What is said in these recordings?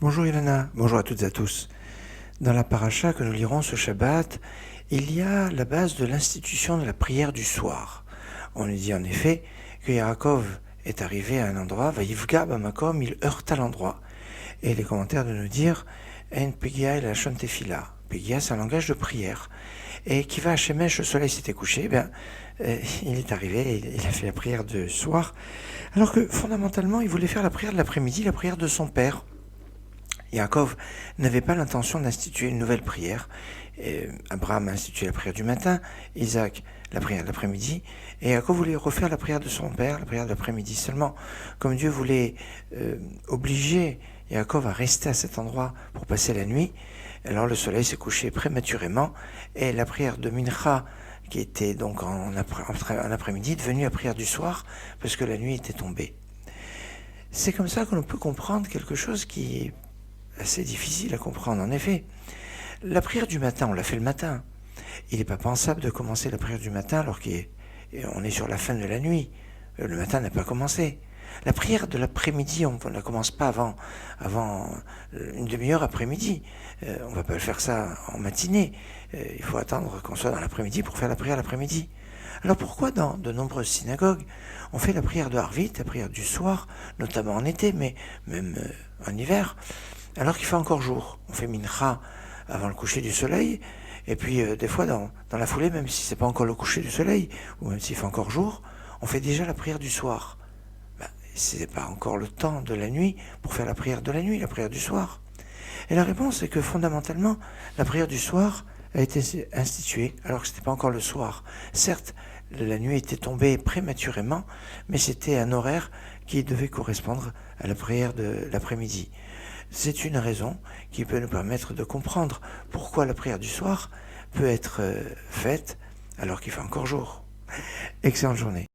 Bonjour Ilana, bonjour à toutes et à tous. Dans la paracha que nous lirons ce Shabbat, il y a la base de l'institution de la prière du soir. On nous dit en effet que Yaakov est arrivé à un endroit, Vayivga bamakom, il heurta l'endroit. Et les commentaires de nous dire En pegia el hashon tefila. Pegia, c'est un langage de prière. Et qui va à Shemesh, le soleil s'était couché, il est arrivé, il a fait la prière de soir, alors que fondamentalement il voulait faire la prière de l'après-midi, la prière de son père. Yaakov n'avait pas l'intention d'instituer une nouvelle prière. Abraham a institué la prière du matin, Isaac la prière de l'après-midi, et Yaakov voulait refaire la prière de son père, la prière de l'après-midi. Seulement, comme Dieu voulait obliger Yaakov à rester à cet endroit pour passer la nuit, alors le soleil s'est couché prématurément, et la prière de Mincha, qui était donc en après-midi, est devenue la prière du soir, parce que la nuit était tombée. C'est comme ça que l'on peut comprendre quelque chose qui est assez difficile à comprendre. En effet, la prière du matin, on l'a fait le matin. Il n'est pas pensable de commencer la prière du matin alors qu'on est sur la fin de la nuit. Le matin n'a pas commencé. La prière de l'après-midi, on ne la commence pas avant une demi-heure après-midi. On ne va pas faire ça en matinée. Il faut attendre qu'on soit dans l'après-midi pour faire la prière l'après-midi. Alors pourquoi dans de nombreuses synagogues, on fait la prière de Harvit, la prière du soir, notamment en été, mais même en hiver, alors qu'il fait encore jour? On fait Mincha avant le coucher du soleil, et puis des fois dans la foulée, même si c'est pas encore le coucher du soleil, ou même s'il fait encore jour, on fait déjà la prière du soir. C'est pas encore le temps de la nuit pour faire la prière de la nuit, la prière du soir. Et la réponse est que fondamentalement, la prière du soir a été instituée alors que c'était pas encore le soir. Certes, la nuit était tombée prématurément, mais c'était un horaire qui devait correspondre à la prière de l'après-midi. C'est une raison qui peut nous permettre de comprendre pourquoi la prière du soir peut être faite alors qu'il fait encore jour. Excellente journée.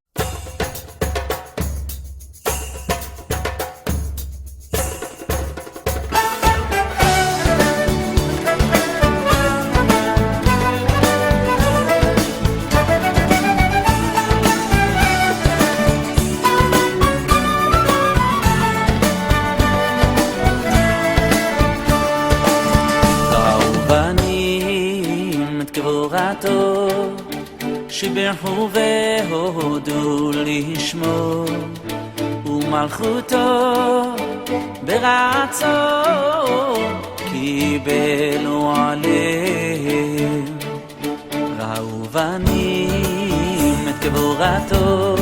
שיבחו והודו לשמו ומלכותו ברצון קיבלו עליהם ראו בנים את גבורתו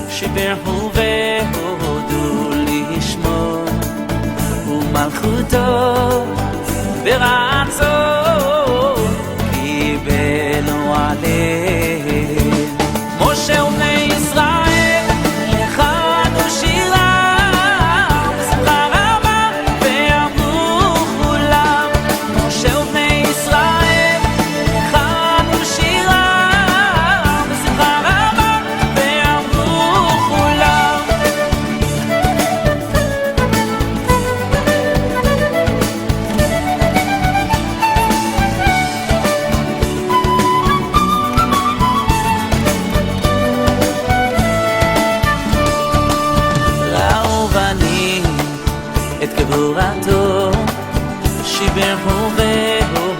שיבחו והודו לשמו ומלכותו ברצון קיבלו עליהם משה ובני ישראל לחנו שירה בשמחה רבה ואמרו כולם משה ובני ישראל לחנו שירה בשמחה רבה ואמרו כולם גבורתו שיבחו והודו